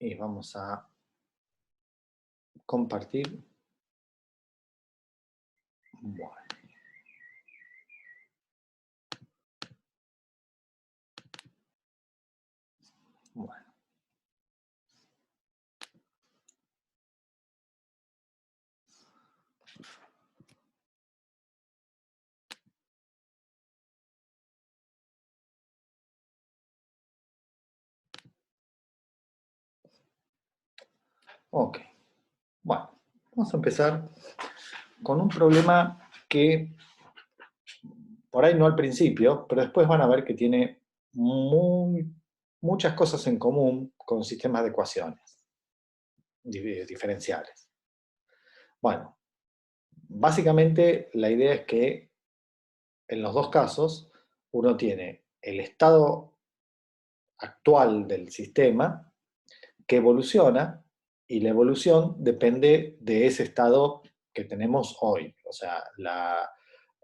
y vamos a compartir. Bueno. Bueno. Ok. Bueno, vamos a empezar con un problema que por ahí no al principio, pero después van a ver que tiene muchas cosas en común con sistemas de ecuaciones diferenciales. Bueno, básicamente la idea es que en los dos casos uno tiene el estado actual del sistema que evoluciona y la evolución depende de ese estado que tenemos hoy. O sea,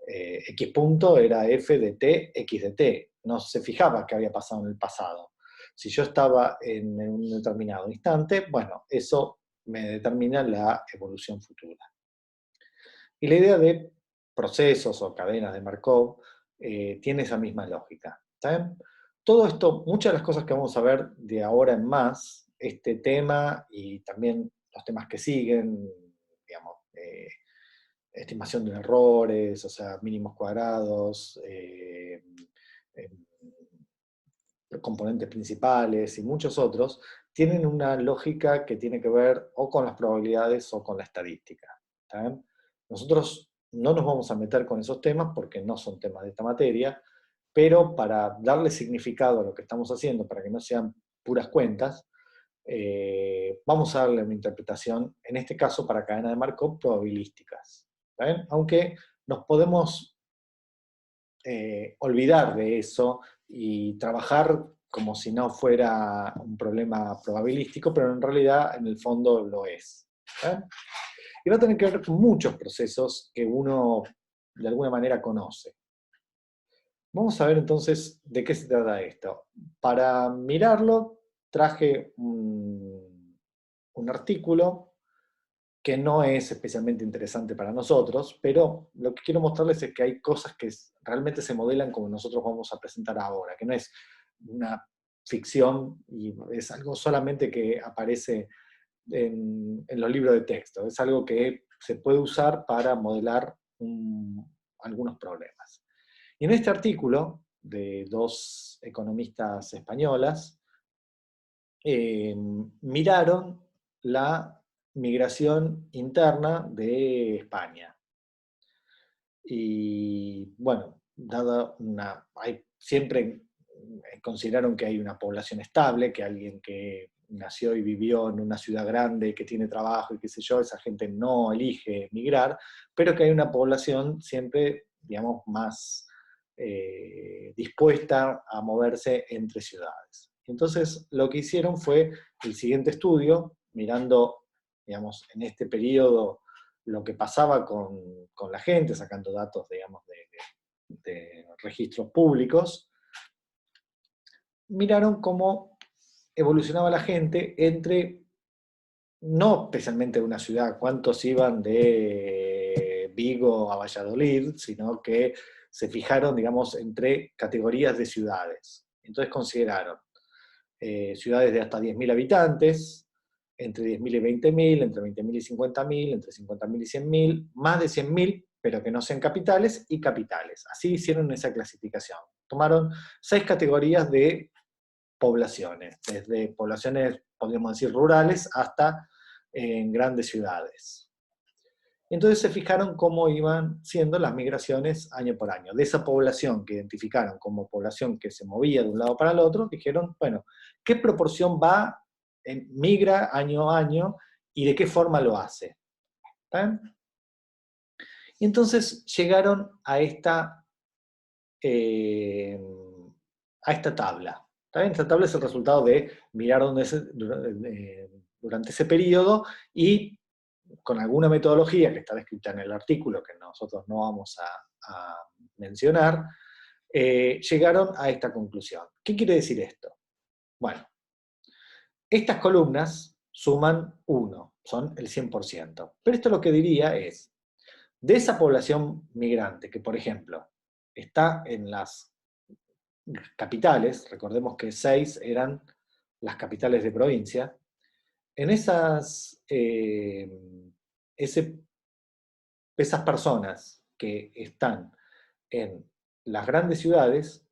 X punto era f de t, x de t. No se fijaba qué había pasado en el pasado. Si yo estaba en un determinado instante, bueno, eso me determina la evolución futura. Y la idea de procesos o cadenas de Markov tiene esa misma lógica. ¿Saben? Todo esto, muchas de las cosas que vamos a ver de ahora en más, este tema y también los temas que siguen, digamos, estimación de errores, o sea, mínimos cuadrados, componentes principales y muchos otros, tienen una lógica que tiene que ver o con las probabilidades o con la estadística. ¿Saben? Nosotros no nos vamos a meter con esos temas porque no son temas de esta materia, pero para darle significado a lo que estamos haciendo, para que no sean puras cuentas, vamos a darle una interpretación, en este caso para cadena de Markov, probabilísticas. ¿Saben? Aunque nos podemos olvidar de eso y trabajar como si no fuera un problema probabilístico, pero en realidad en el fondo lo es. ¿Eh? Y va a tener que ver con muchos procesos que uno de alguna manera conoce. Vamos a ver entonces de qué se trata esto. Para mirarlo traje un artículo que no es especialmente interesante para nosotros, pero lo que quiero mostrarles es que hay cosas que realmente se modelan como nosotros vamos a presentar ahora, que no es una ficción y es algo solamente que aparece en los libros de texto, es algo que se puede usar para modelar algunos problemas. Y en este artículo de dos economistas españolas, miraron la migración interna de España. Y bueno, siempre consideraron que hay una población estable, que alguien que nació y vivió en una ciudad grande, que tiene trabajo y qué sé yo, esa gente no elige migrar, pero que hay una población siempre, digamos, más dispuesta a moverse entre ciudades. Entonces, lo que hicieron fue el siguiente estudio, mirando, digamos, en este periodo lo que pasaba con la gente, sacando datos, digamos, de registros públicos, miraron cómo evolucionaba la gente entre, no especialmente de una ciudad, cuántos iban de Vigo a Valladolid, sino que se fijaron, digamos, entre categorías de ciudades. Entonces consideraron ciudades de hasta 10.000 habitantes, entre 10.000 y 20.000, entre 20.000 y 50.000, entre 50.000 y 100.000, más de 100.000, pero que no sean capitales, y capitales. Así hicieron esa clasificación. Tomaron 6 categorías de poblaciones, desde poblaciones, podríamos decir, rurales, hasta en grandes ciudades. Entonces se fijaron cómo iban siendo las migraciones año por año. De esa población que identificaron como población que se movía de un lado para el otro, dijeron, bueno, ¿qué proporción migra año a año y de qué forma lo hace? ¿Está? Y entonces llegaron eh, a esta tabla. ¿Está bien? Esta tabla es el resultado de mirar durante ese periodo y con alguna metodología que está descrita en el artículo, que nosotros no vamos a mencionar, llegaron a esta conclusión. ¿Qué quiere decir esto? Bueno, Estas columnas suman 1, son el 100%. Pero esto lo que diría es, de esa población migrante que, por ejemplo, está en las capitales, recordemos que 6 eran las capitales de provincia, en esas personas que están en las grandes ciudades,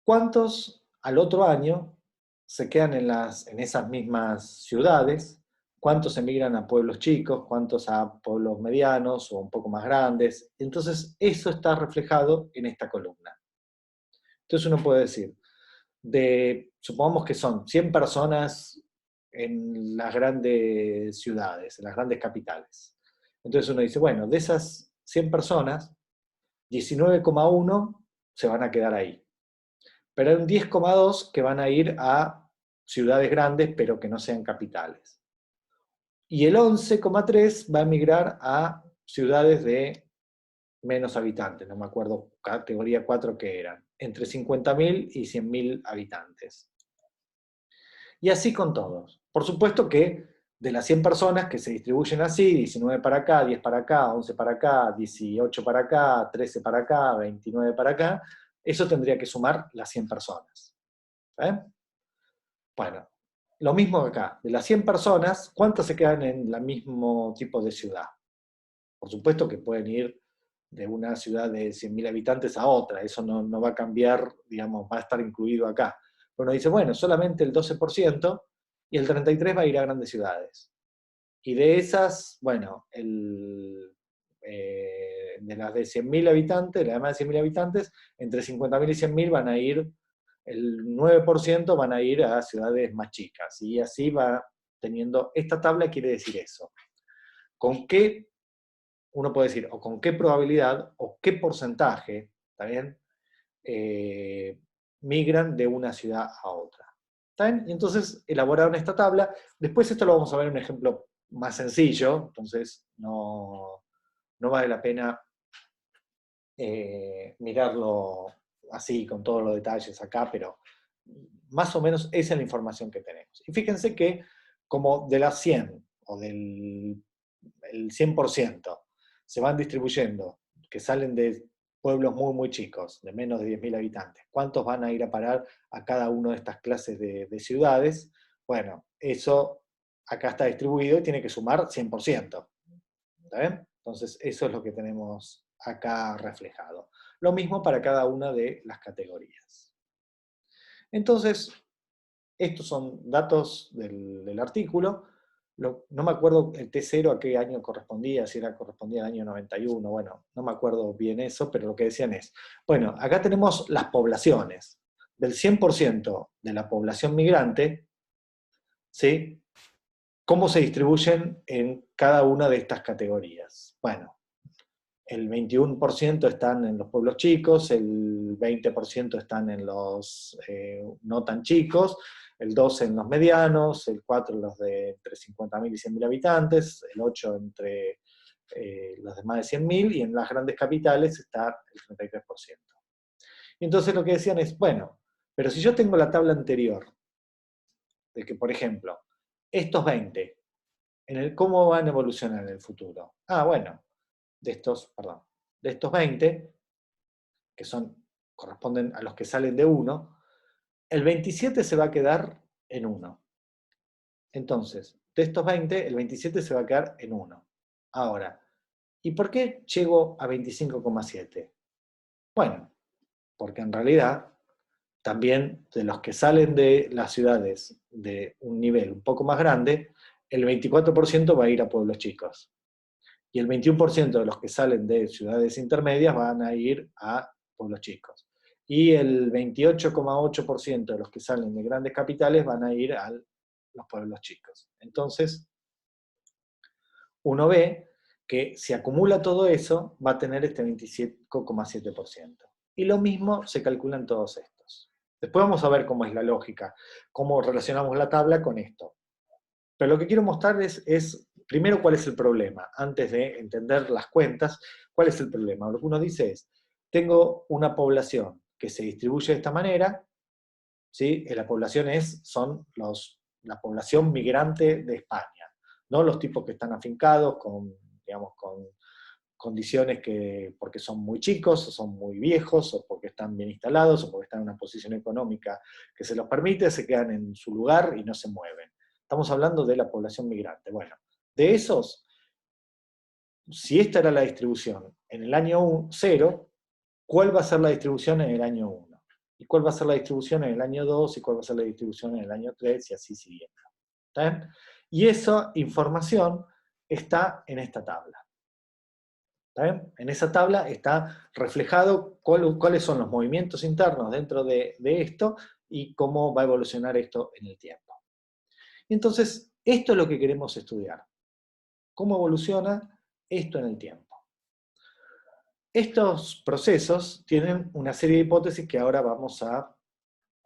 ¿cuántos al otro año se quedan en esas mismas ciudades? ¿Cuántos emigran a pueblos chicos? ¿Cuántos a pueblos medianos o un poco más grandes? Entonces, eso está reflejado en esta columna. Entonces uno puede decir, supongamos que son 100 personas en las grandes ciudades, en las grandes capitales. Entonces uno dice, bueno, de esas 100 personas, 19,1 se van a quedar ahí. Pero hay un 10,2 que van a ir a ciudades grandes, pero que no sean capitales. Y el 11,3 va a emigrar a ciudades de menos habitantes, no me acuerdo categoría 4 que eran, entre 50.000 y 100.000 habitantes. Y así con todos. Por supuesto que de las 100 personas que se distribuyen así, 19 para acá, 10 para acá, 11 para acá, 18 para acá, 13 para acá, 29 para acá, eso tendría que sumar las 100 personas. ¿Eh? Bueno, lo mismo acá. De las 100 personas, ¿cuántas se quedan en el mismo tipo de ciudad? Por supuesto que pueden ir de una ciudad de 100.000 habitantes a otra, eso no va a cambiar, digamos, va a estar incluido acá. Pero uno dice, bueno, solamente el 12% y el 33% va a ir a grandes ciudades. Y de esas, bueno, de las de 100.000 habitantes, de las más de 100.000 habitantes, entre 50.000 y 100.000 van a ir, el 9% van a ir a ciudades más chicas. Y así va teniendo, esta tabla quiere decir eso. ¿Con qué uno puede decir, o con qué probabilidad, o qué porcentaje, ¿está bien? Migran de una ciudad a otra. ¿Está bien? Y entonces elaboraron esta tabla. Después esto lo vamos a ver en un ejemplo más sencillo, entonces no vale la pena mirarlo así, con todos los detalles acá, pero más o menos esa es la información que tenemos. Y fíjense que como de las 100 o del el 100% se van distribuyendo, que salen de pueblos muy, muy chicos, de menos de 10.000 habitantes, ¿cuántos van a ir a parar a cada una de estas clases de ciudades? Bueno, eso acá está distribuido y tiene que sumar 100%. ¿Está bien? Entonces, eso es lo que tenemos acá reflejado. Lo mismo para cada una de las categorías. Entonces, estos son datos del artículo. No me acuerdo el T0 a qué año correspondía, si correspondía al año 91, bueno, no me acuerdo bien eso, pero lo que decían es, bueno, acá tenemos las poblaciones. Del 100% de la población migrante, ¿sí? ¿Cómo se distribuyen en cada una de estas categorías? Bueno, el 21% están en los pueblos chicos, el 20% están en los no tan chicos, el 12% en los medianos, el 4% en los de entre 50.000 y 100.000 habitantes, el 8% entre los de más de 100.000, y en las grandes capitales está el 33%. Y entonces lo que decían es, bueno, pero si yo tengo la tabla anterior, de que, por ejemplo, estos 20, ¿cómo van a evolucionar en el futuro? Bueno, de estos 20, que corresponden a los que salen de 1, el 27 se va a quedar en 1. Entonces, de estos 20, el 27 se va a quedar en 1. Ahora, ¿y por qué llego a 25,7? Bueno, porque en realidad también de los que salen de las ciudades de un nivel un poco más grande, el 24% va a ir a pueblos chicos. Y el 21% de los que salen de ciudades intermedias van a ir a pueblos chicos. Y el 28,8% de los que salen de grandes capitales van a ir a los pueblos chicos. Entonces, uno ve que si acumula todo eso, va a tener este 27,7%. Y lo mismo se calcula en todos estos. Después vamos a ver cómo es la lógica, cómo relacionamos la tabla con esto. Pero lo que quiero mostrar es primero cuál es el problema. Antes de entender las cuentas, ¿cuál es el problema? Lo que uno dice es, tengo una población que se distribuye de esta manera, ¿sí? La población la población migrante de España, no los tipos que están afincados con, digamos, con condiciones porque son muy chicos, o son muy viejos, o porque están bien instalados, o porque están en una posición económica que se los permite, se quedan en su lugar y no se mueven. Estamos hablando de la población migrante. Bueno, de esos, si esta era la distribución en el año 0, ¿cuál va a ser la distribución en el año 1? ¿Y cuál va a ser la distribución en el año 2? ¿Y cuál va a ser la distribución en el año 3? Y así siguiendo. ¿Está bien? Y esa información está en esta tabla. ¿Está bien? En esa tabla está reflejado cuáles son los movimientos internos dentro de esto y cómo va a evolucionar esto en el tiempo. Entonces, esto es lo que queremos estudiar. ¿Cómo evoluciona esto en el tiempo? Estos procesos tienen una serie de hipótesis que ahora vamos a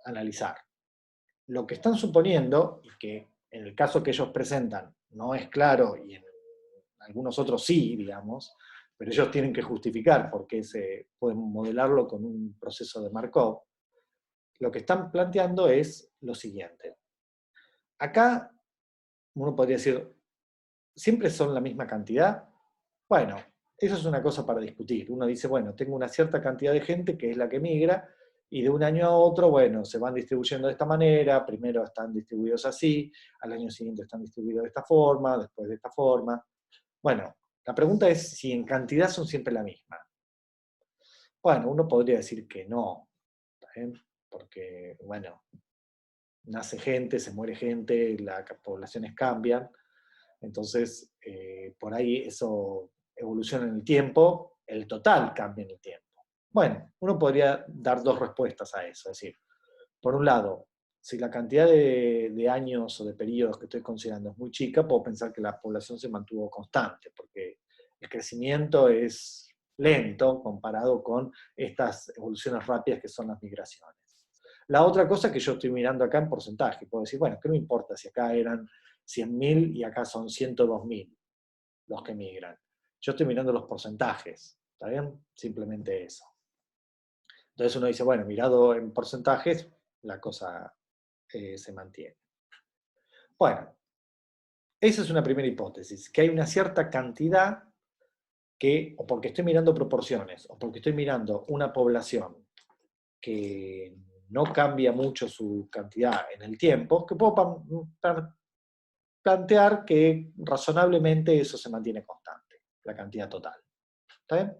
analizar. Lo que están suponiendo, y que en el caso que ellos presentan no es claro, y en algunos otros sí, digamos, pero ellos tienen que justificar por qué se pueden modelarlo con un proceso de Markov, lo que están planteando es lo siguiente. Acá uno podría decir, ¿siempre son la misma cantidad? Bueno, eso es una cosa para discutir. Uno dice, bueno, tengo una cierta cantidad de gente que es la que migra, y de un año a otro, bueno, se van distribuyendo de esta manera, primero están distribuidos así, al año siguiente están distribuidos de esta forma, después de esta forma. Bueno, la pregunta es si en cantidad son siempre la misma. Bueno, uno podría decir que no, ¿eh? Porque, bueno, nace gente, se muere gente, las poblaciones cambian, entonces por ahí eso evoluciona en el tiempo, el total cambia en el tiempo. Bueno, uno podría dar dos respuestas a eso, es decir, por un lado, si la cantidad de años o de periodos que estoy considerando es muy chica, puedo pensar que la población se mantuvo constante, porque el crecimiento es lento comparado con estas evoluciones rápidas que son las migraciones. La otra cosa que yo estoy mirando acá en porcentaje, puedo decir, bueno, ¿qué me importa si acá eran 100.000 y acá son 102.000 los que migran? Yo estoy mirando los porcentajes, ¿está bien? Simplemente eso. Entonces uno dice, bueno, mirado en porcentajes, la cosa se mantiene. Bueno, esa es una primera hipótesis, que hay una cierta cantidad que, o porque estoy mirando proporciones, o porque estoy mirando una población que no cambia mucho su cantidad en el tiempo, que puedo plantear que razonablemente eso se mantiene constante, la cantidad total. ¿Está bien?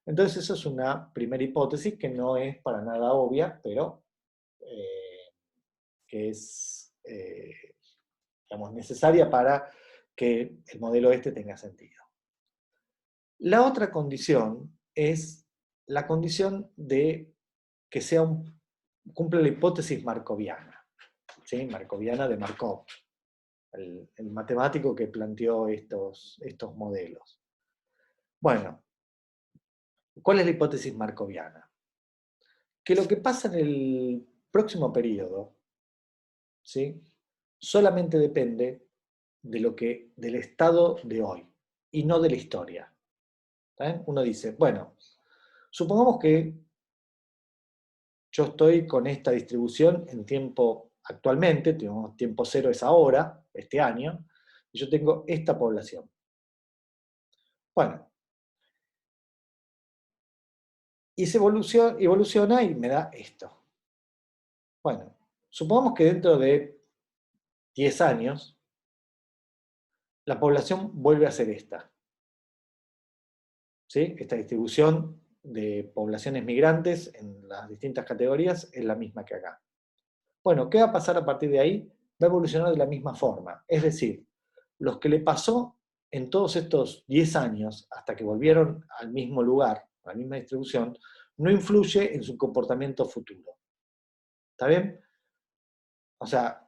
Entonces eso es una primera hipótesis que no es para nada obvia, pero que es digamos, necesaria para que el modelo este tenga sentido. La otra condición es la condición de que cumple la hipótesis markoviana, ¿sí? Markoviana de Markov, el matemático que planteó estos modelos. Bueno, ¿cuál es la hipótesis markoviana? Que lo que pasa en el próximo periodo, ¿sí?, solamente depende del estado de hoy y no de la historia. Uno dice, bueno, supongamos que yo estoy con esta distribución en tiempo actualmente, tiempo cero es ahora, este año, y yo tengo esta población. Bueno, y se evoluciona y me da esto. Bueno, supongamos que dentro de 10 años, la población vuelve a ser esta. ¿Sí? Esta distribución de poblaciones migrantes en las distintas categorías es la misma que acá. Bueno, ¿qué va a pasar a partir de ahí? Va a evolucionar de la misma forma. Es decir, los que le pasó en todos estos 10 años, hasta que volvieron al mismo lugar, a la misma distribución, no influye en su comportamiento futuro. ¿Está bien? O sea,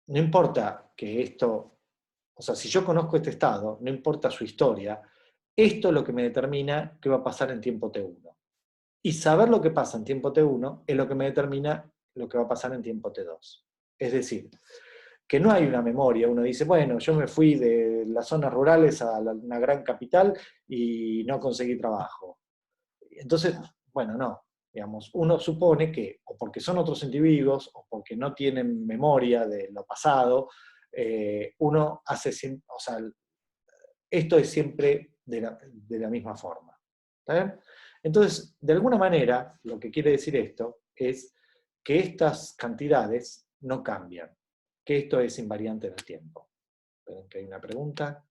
no importa que esto, o sea, si yo conozco este estado, no importa su historia, esto es lo que me determina qué va a pasar en tiempo T1. Y saber lo que pasa en tiempo T1 es lo que me determina lo que va a pasar en tiempo T2. Es decir, que no hay una memoria, uno dice, bueno, yo me fui de las zonas rurales a una gran capital y no conseguí trabajo. Entonces, bueno, no. Digamos, uno supone que, o porque son otros individuos, o porque no tienen memoria de lo pasado, uno hace siempre, o sea, esto es siempre de la misma forma. ¿Está bien? Entonces, de alguna manera, lo que quiere decir esto es que estas cantidades no cambian, que esto es invariante en el tiempo. Esperen que hay una pregunta.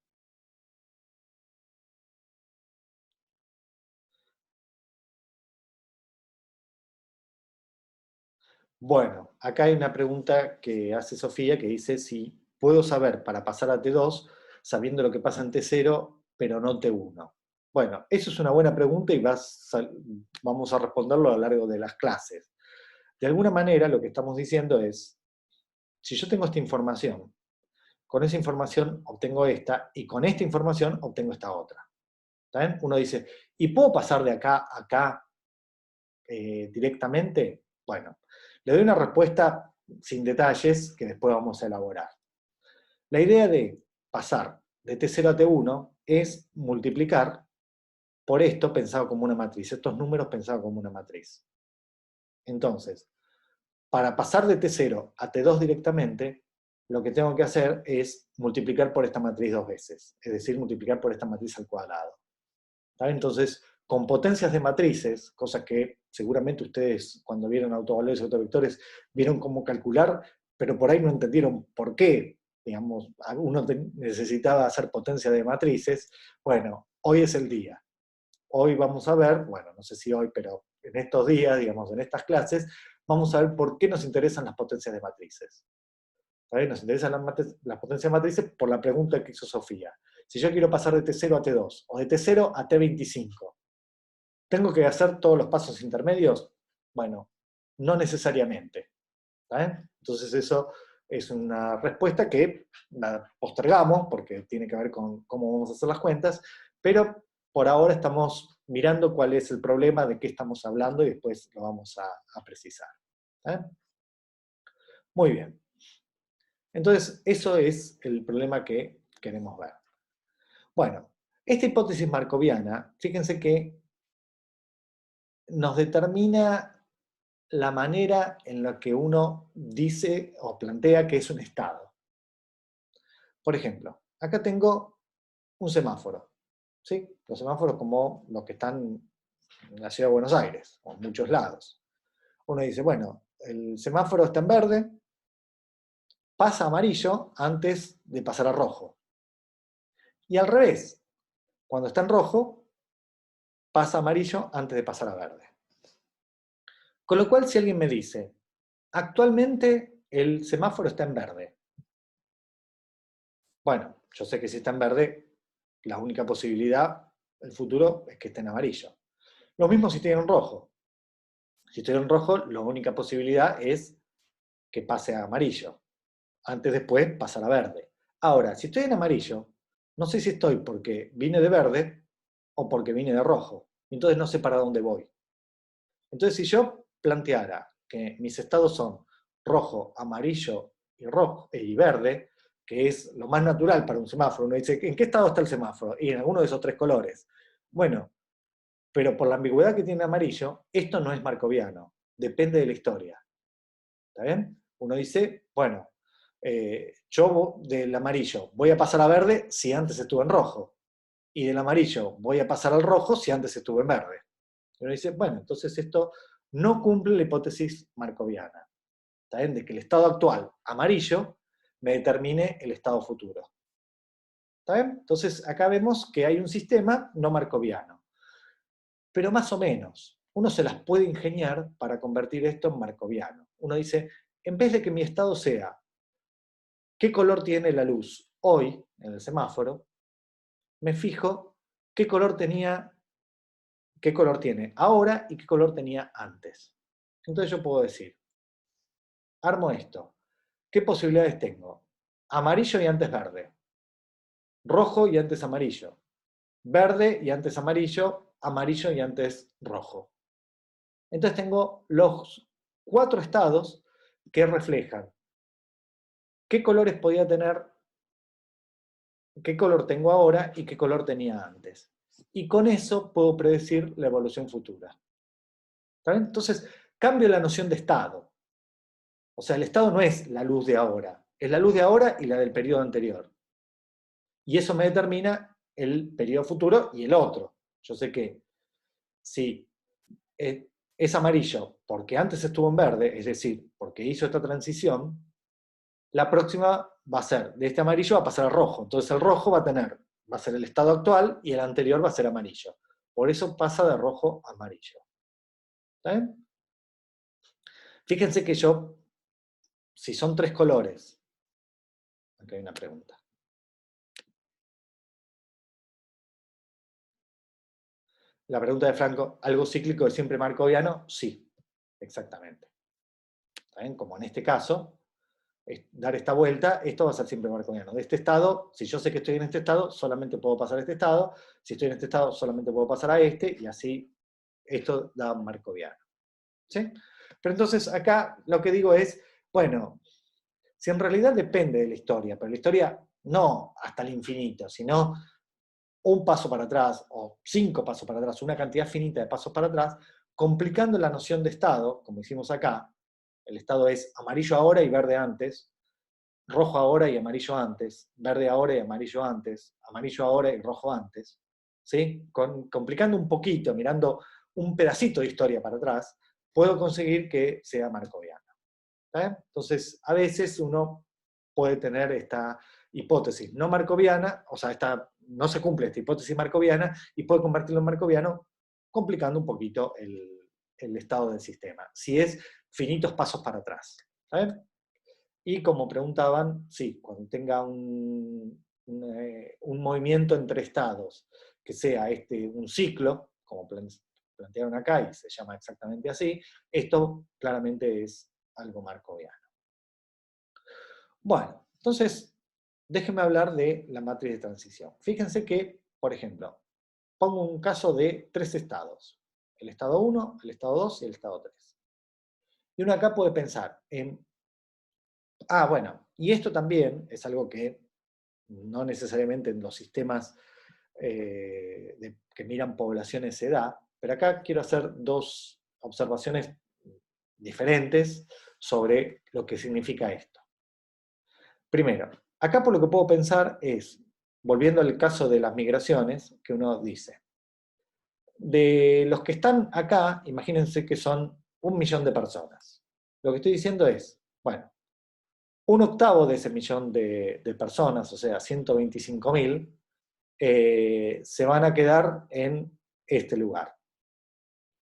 Bueno, acá hay una pregunta que hace Sofía que dice si puedo saber para pasar a T2 sabiendo lo que pasa en T0, pero no T1. Bueno, eso es una buena pregunta y vamos a responderlo a lo largo de las clases. De alguna manera, lo que estamos diciendo es, si yo tengo esta información, con esa información obtengo esta, y con esta información obtengo esta otra. ¿Está bien? Uno dice, ¿y puedo pasar de acá a acá directamente? Bueno, le doy una respuesta sin detalles que después vamos a elaborar. La idea de pasar de T0 a T1 es multiplicar por esto pensado como una matriz, estos números pensados como una matriz. Entonces, para pasar de T0 a T2 directamente, lo que tengo que hacer es multiplicar por esta matriz 2 veces, es decir, multiplicar por esta matriz al cuadrado. ¿Está? Entonces, con potencias de matrices, cosas que seguramente ustedes cuando vieron autovalores y autovectores vieron cómo calcular, pero por ahí no entendieron por qué, digamos, uno necesitaba hacer potencia de matrices. Bueno, hoy es el día. Hoy vamos a ver, bueno, no sé si hoy, pero en estos días, digamos, en estas clases, vamos a ver por qué nos interesan las potencias de matrices. ¿Vale? Nos interesan las potencias de matrices por la pregunta que hizo Sofía. Si yo quiero pasar de T0 a T2 o de T0 a T25, ¿tengo que hacer todos los pasos intermedios? Bueno, no necesariamente. ¿Vale? Entonces eso es una respuesta que la postergamos porque tiene que ver con cómo vamos a hacer las cuentas, pero por ahora estamos mirando cuál es el problema, de qué estamos hablando y después lo vamos a precisar. ¿Vale? Muy bien. Entonces, eso es el problema que queremos ver. Bueno, esta hipótesis markoviana, fíjense que nos determina la manera en la que uno dice o plantea que es un estado. Por ejemplo, acá tengo un semáforo, ¿sí? Los semáforos como los que están en la ciudad de Buenos Aires, o en muchos lados. Uno dice, bueno, el semáforo está en verde, pasa a amarillo antes de pasar a rojo. Y al revés, cuando está en rojo, pasa a amarillo antes de pasar a verde. Con lo cual, si alguien me dice, actualmente el semáforo está en verde. Bueno, yo sé que si está en verde, la única posibilidad, el futuro, es que esté en amarillo. Lo mismo si estoy en rojo. Si estoy en rojo, la única posibilidad es que pase a amarillo. Antes después pasar a verde. Ahora, si estoy en amarillo, no sé si estoy porque vine de verde o porque vine de rojo. Entonces no sé para dónde voy. Entonces, si yo planteara que mis estados son rojo, amarillo y verde, que es lo más natural para un semáforo, uno dice, ¿en qué estado está el semáforo? Y en alguno de esos tres colores. Bueno, pero por la ambigüedad que tiene amarillo, esto no es markoviano, depende de la historia. ¿Está bien? Uno dice, bueno, yo del amarillo voy a pasar a verde si antes estuve en rojo, y del amarillo voy a pasar al rojo si antes estuve en verde. Y uno dice, bueno, entonces esto no cumple la hipótesis markoviana. ¿Está bien? De que el estado actual, amarillo, me determine el estado futuro. ¿Está bien? Entonces acá vemos que hay un sistema no markoviano. Pero más o menos, uno se las puede ingeniar para convertir esto en markoviano. Uno dice, en vez de que mi estado sea qué color tiene la luz hoy en el semáforo, me fijo qué color tiene ahora y qué color tenía antes. Entonces yo puedo decir, armo esto. ¿Qué posibilidades tengo? Amarillo y antes verde. Rojo y antes amarillo. Verde y antes amarillo. Amarillo y antes rojo. Entonces tengo los 4 estados que reflejan qué colores podía tener, qué color tengo ahora y qué color tenía antes. Y con eso puedo predecir la evolución futura. ¿Está bien? Entonces, cambio la noción de estado. O sea, el estado no es la luz de ahora, es la luz de ahora y la del periodo anterior. Y eso me determina el periodo futuro y el otro. Yo sé que si es amarillo porque antes estuvo en verde, es decir, porque hizo esta transición, la próxima va a ser, de este amarillo va a pasar a rojo. Entonces el rojo va a ser el estado actual y el anterior va a ser amarillo. Por eso pasa de rojo a amarillo. ¿Está bien? Fíjense que yo, si son tres colores, aquí hay una pregunta. La pregunta de Franco, ¿algo cíclico es siempre markoviano? Sí, exactamente. ¿Está bien? Como en este caso, dar esta vuelta, esto va a ser siempre markoviano. De este estado, si yo sé que estoy en este estado, solamente puedo pasar a este estado. Si estoy en este estado, solamente puedo pasar a este, y así esto da markoviano. ¿Sí? Pero entonces acá lo que digo es, bueno, si en realidad depende de la historia, pero la historia no hasta el infinito, sino un paso para atrás o 5 pasos para atrás, una cantidad finita de pasos para atrás, complicando la noción de estado, como hicimos acá, el estado es amarillo ahora y verde antes, rojo ahora y amarillo antes, verde ahora y amarillo antes, amarillo ahora y rojo antes, ¿sí? Complicando un poquito, mirando un pedacito de historia para atrás, puedo conseguir que sea markoviano. Entonces, a veces uno puede tener esta hipótesis no markoviana, o sea, no se cumple esta hipótesis markoviana y puede convertirlo en markoviano complicando un poquito el estado del sistema, si es finitos pasos para atrás. ¿Está? Y como preguntaban, sí, cuando tenga un movimiento entre estados, que sea un ciclo, como plantearon acá y se llama exactamente así, esto claramente es algo markoviano. Bueno, entonces, déjenme hablar de la matriz de transición. Fíjense que, por ejemplo, pongo un caso de 3 estados. El estado 1, el estado 2 y el estado 3. Y uno acá puede pensar en, bueno, y esto también es algo que no necesariamente en los sistemas que miran poblaciones se da, pero acá quiero hacer 2 observaciones diferentes sobre lo que significa esto. Primero, acá por lo que puedo pensar es, volviendo al caso de las migraciones, que uno dice, de los que están acá, imagínense que son 1.000.000 de personas. Lo que estoy diciendo es, bueno, 1/8 de ese millón de personas, o sea, 125.000, se van a quedar en este lugar.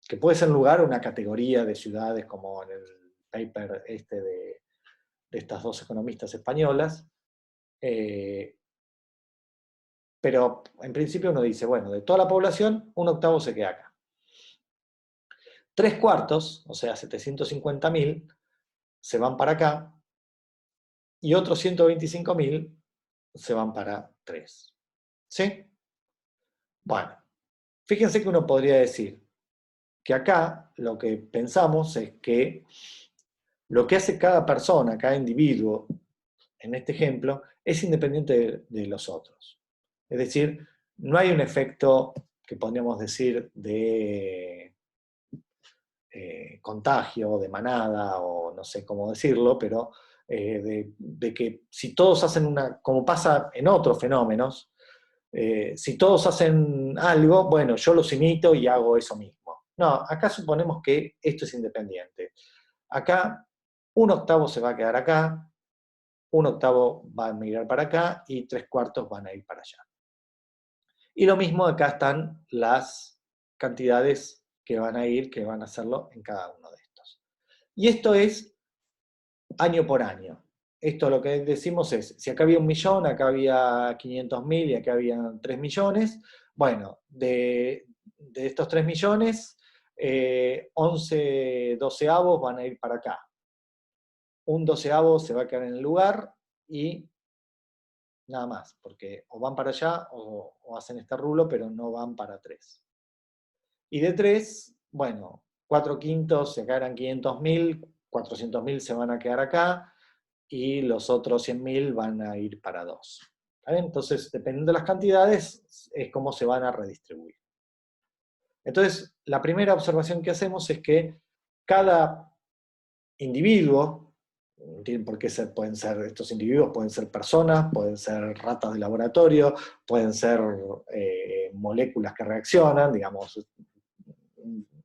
Que puede ser un lugar o una categoría de ciudades, como en el paper de estas 2 economistas españolas. Pero en principio uno dice, bueno, de toda la población, 1/8 se queda acá. 3/4, o sea, 750.000, se van para acá, y otros 125.000 se van para 3. ¿Sí? Bueno, fíjense que uno podría decir que acá lo que pensamos es que lo que hace cada persona, cada individuo, en este ejemplo, es independiente de los otros. Es decir, no hay un efecto que podríamos decir de contagio, de manada, o no sé cómo decirlo, pero de que si todos hacen como pasa en otros fenómenos, si todos hacen algo, bueno, yo los imito y hago eso mismo. No, acá suponemos que esto es independiente. Acá, 1/8 se va a quedar acá, 1/8 va a migrar para acá y 3/4 van a ir para allá. Y lo mismo acá están las cantidades que van a ir, que van a hacerlo en cada uno de estos. Y esto es año por año. Esto lo que decimos es, si acá había 1.000.000, acá había 500.000 y acá había 3 millones, bueno, de estos 3 millones, 11 doceavos van a ir para acá. Un doceavo se va a quedar en el lugar y nada más, porque o van para allá o hacen este rulo, pero no van para 3. Y de 3, bueno, 4/5 se quedarán 500.000, 400.000 se van a quedar acá, y los otros 100.000 van a ir para 2. ¿Vale? Entonces, dependiendo de las cantidades, es cómo se van a redistribuir. Entonces, la primera observación que hacemos es que cada individuo, no tienen por qué ser, pueden ser estos individuos, pueden ser personas, pueden ser ratas de laboratorio, pueden ser moléculas que reaccionan, digamos,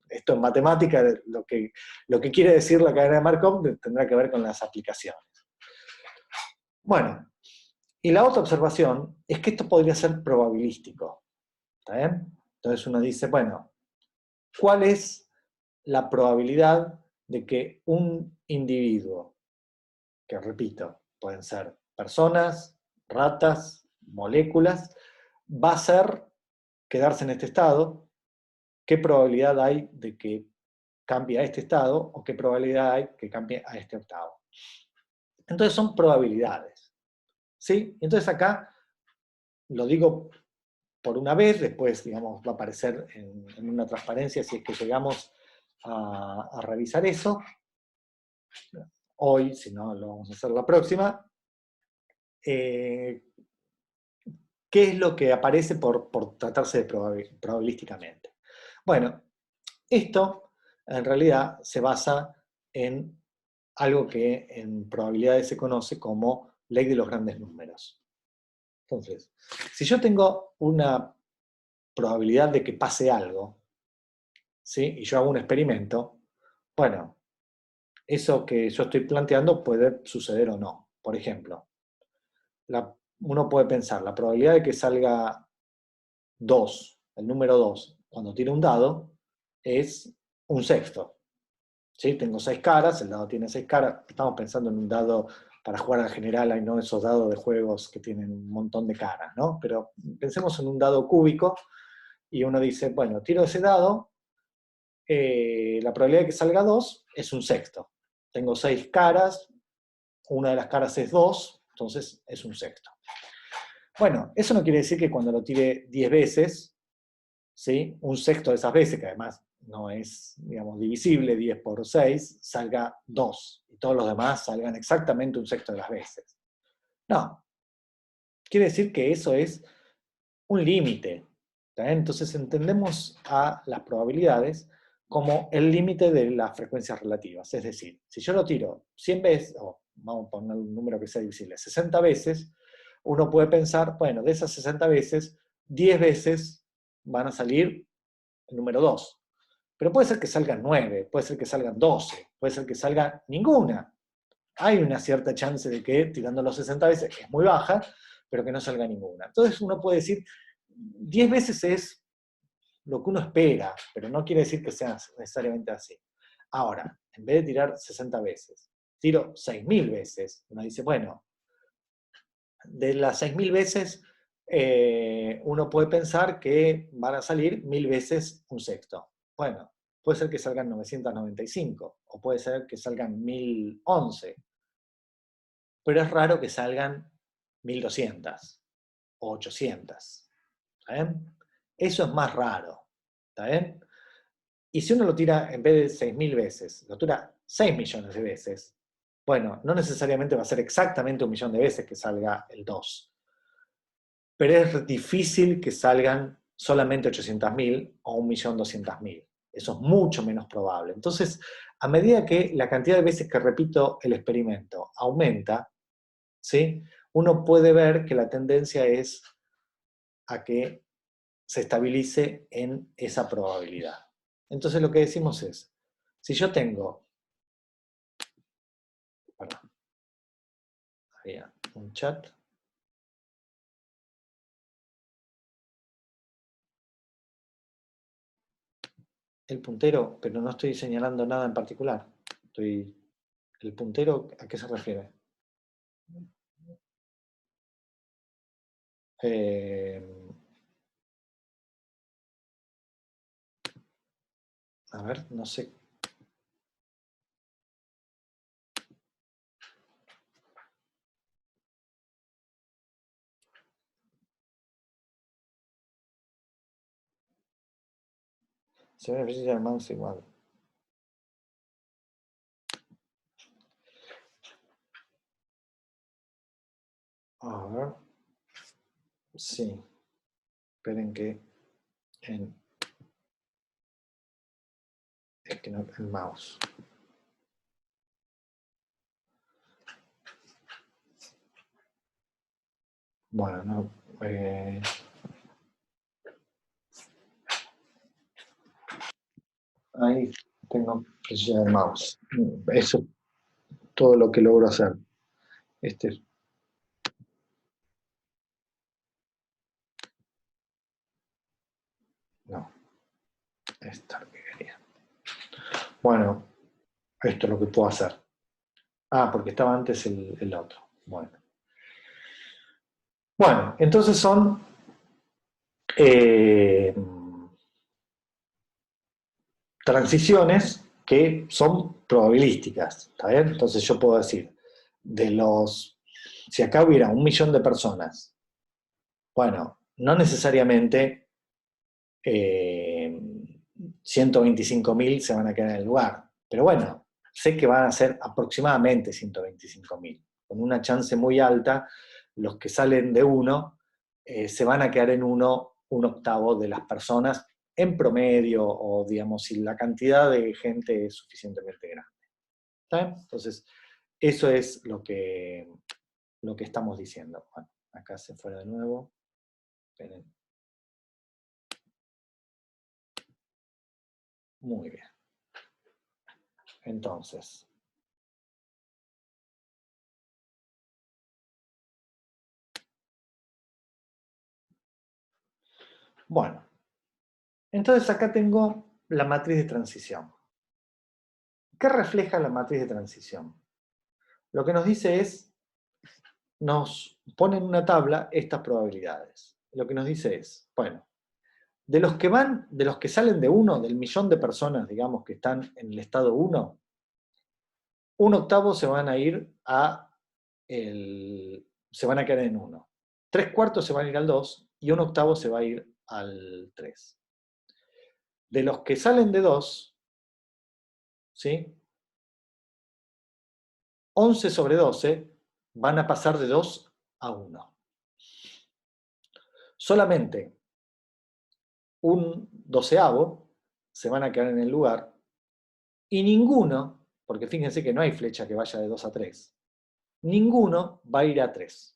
esto en matemática, lo que quiere decir la cadena de Markov tendrá que ver con las aplicaciones. Bueno, y la otra observación es que esto podría ser probabilístico. ¿Está bien? Entonces uno dice, bueno, ¿cuál es la probabilidad de que un individuo, que repito, pueden ser personas, ratas, moléculas, va a quedarse en este estado? ¿Qué probabilidad hay de que cambie a este estado o qué probabilidad hay que cambie a este estado? Entonces son probabilidades. ¿Sí? Entonces acá lo digo por una vez, después digamos, va a aparecer en una transparencia si es que llegamos a revisar eso. Hoy, si no, lo vamos a hacer la próxima. ¿Qué es lo que aparece por tratarse de probabilísticamente? Bueno, esto en realidad se basa en algo que en probabilidades se conoce como ley de los grandes números. Entonces, si yo tengo una probabilidad de que pase algo, ¿sí? Y yo hago un experimento, bueno, eso que yo estoy planteando puede suceder o no. Por ejemplo, uno puede pensar, la probabilidad de que salga 2, el número 2, cuando tire un dado, es un sexto. ¿Sí? Tengo 6 caras, el dado tiene 6 caras, estamos pensando en un dado para jugar al general, hay no esos dados de juegos que tienen un montón de caras, ¿no? Pero pensemos en un dado cúbico y uno dice, bueno, tiro ese dado, la probabilidad de que salga 2 es un sexto. Tengo 6 caras, una de las caras es 2, entonces es un sexto. Bueno, eso no quiere decir que cuando lo tire 10 veces, ¿sí? Un sexto de esas veces, que además no es, digamos, divisible, 10 por 6, salga 2. Y todos los demás salgan exactamente un sexto de las veces. No. Quiere decir que eso es un límite. Entonces entendemos a las probabilidades como el límite de las frecuencias relativas. Es decir, si yo lo tiro 100 veces, o vamos a poner un número que sea divisible, 60 veces, uno puede pensar, bueno, de esas 60 veces, 10 veces van a salir el número 2. Pero puede ser que salgan 9, puede ser que salgan 12, puede ser que salga ninguna. Hay una cierta chance de que tirando los 60 veces, que es muy baja, pero que no salga ninguna. Entonces uno puede decir, 10 veces es lo que uno espera, pero no quiere decir que sea necesariamente así. Ahora, en vez de tirar 60 veces, tiro 6.000 veces. Uno dice, bueno, de las 6.000 veces, uno puede pensar que van a salir 1.000 veces un sexto. Bueno, puede ser que salgan 995, o puede ser que salgan 1.011, pero es raro que salgan 1.200 o 800. ¿Está bien? Eso es más raro. ¿Está bien? Y si uno lo tira en vez de 6.000 veces, lo tira 6 millones de veces, bueno, no necesariamente va a ser exactamente 1.000.000 de veces que salga el 2. Pero es difícil que salgan solamente 800.000 o 1.200.000. Eso es mucho menos probable. Entonces, a medida que la cantidad de veces que repito el experimento aumenta, ¿sí? Uno puede ver que la tendencia es a que se estabilice en esa probabilidad. Entonces lo que decimos es, si yo tengo, perdón, había un chat, el puntero, pero no estoy señalando nada en particular. ¿El puntero a qué se refiere? Eh, a ver, no sé. Se beneficia el mouse igual. A ver. Sí. Esperen que en Es que no, el mouse. Bueno, no. Ahí tengo precisión del mouse. Eso es todo lo que logro hacer. Este, no, esto es lo que quería. Bueno, esto es lo que puedo hacer. Ah, porque estaba antes el otro. Bueno. Bueno, entonces son eh, transiciones que son probabilísticas, ¿está bien? Entonces yo puedo decir, si acá hubiera 1 millón de personas, bueno, no necesariamente 125.000 se van a quedar en el lugar, pero bueno, sé que van a ser aproximadamente 125.000, con una chance muy alta, los que salen de uno se van a quedar en uno, 1/8 de las personas en promedio, o digamos, si la cantidad de gente es suficientemente grande. ¿Está bien? Entonces, eso es lo que estamos diciendo. Bueno, acá se fue de nuevo. Esperen. Muy bien. Entonces, bueno, entonces acá tengo la matriz de transición. ¿Qué refleja la matriz de transición? Lo que nos dice es, nos pone en una tabla estas probabilidades. Lo que nos dice es, bueno, de los que salen de uno, del millón de personas, digamos, que están en el estado 1, 1/8 se van a ir se van a quedar en 1. 3/4 se van a ir al 2 y 1/8 se va a ir al 3. De los que salen de 2, ¿sí? 11/12 van a pasar de 2 a 1. Solamente un 12avo se van a quedar en el lugar y ninguno, porque fíjense que no hay flecha que vaya de 2 a 3, ninguno va a ir a 3.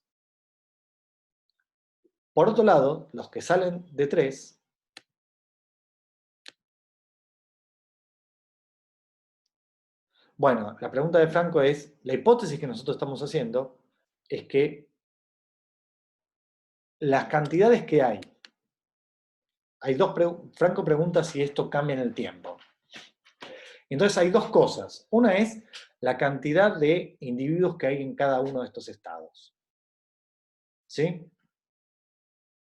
Por otro lado, los que salen de 3, bueno, la pregunta de Franco es, la hipótesis que nosotros estamos haciendo es que las cantidades que hay Franco pregunta si esto cambia en el tiempo. Entonces hay dos cosas. Una es la cantidad de individuos que hay en cada uno de estos estados. ¿Sí?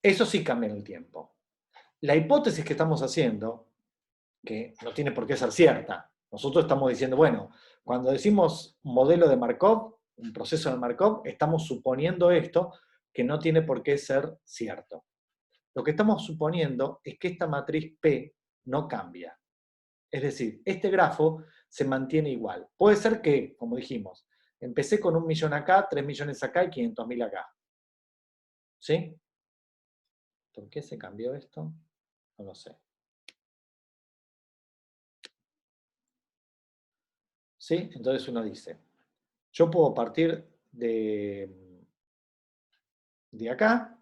Eso sí cambia en el tiempo. La hipótesis que estamos haciendo, que no tiene por qué ser cierta, nosotros estamos diciendo, bueno, cuando decimos modelo de Markov, un proceso de Markov, estamos suponiendo esto que no tiene por qué ser cierto. Lo que estamos suponiendo es que esta matriz P no cambia. Es decir, este grafo se mantiene igual. Puede ser que, como dijimos, empecé con 1 millón acá, 3 millones acá y 500.000 acá. ¿Sí? ¿Por qué se cambió esto? No lo sé. ¿Sí? Entonces uno dice, yo puedo partir de acá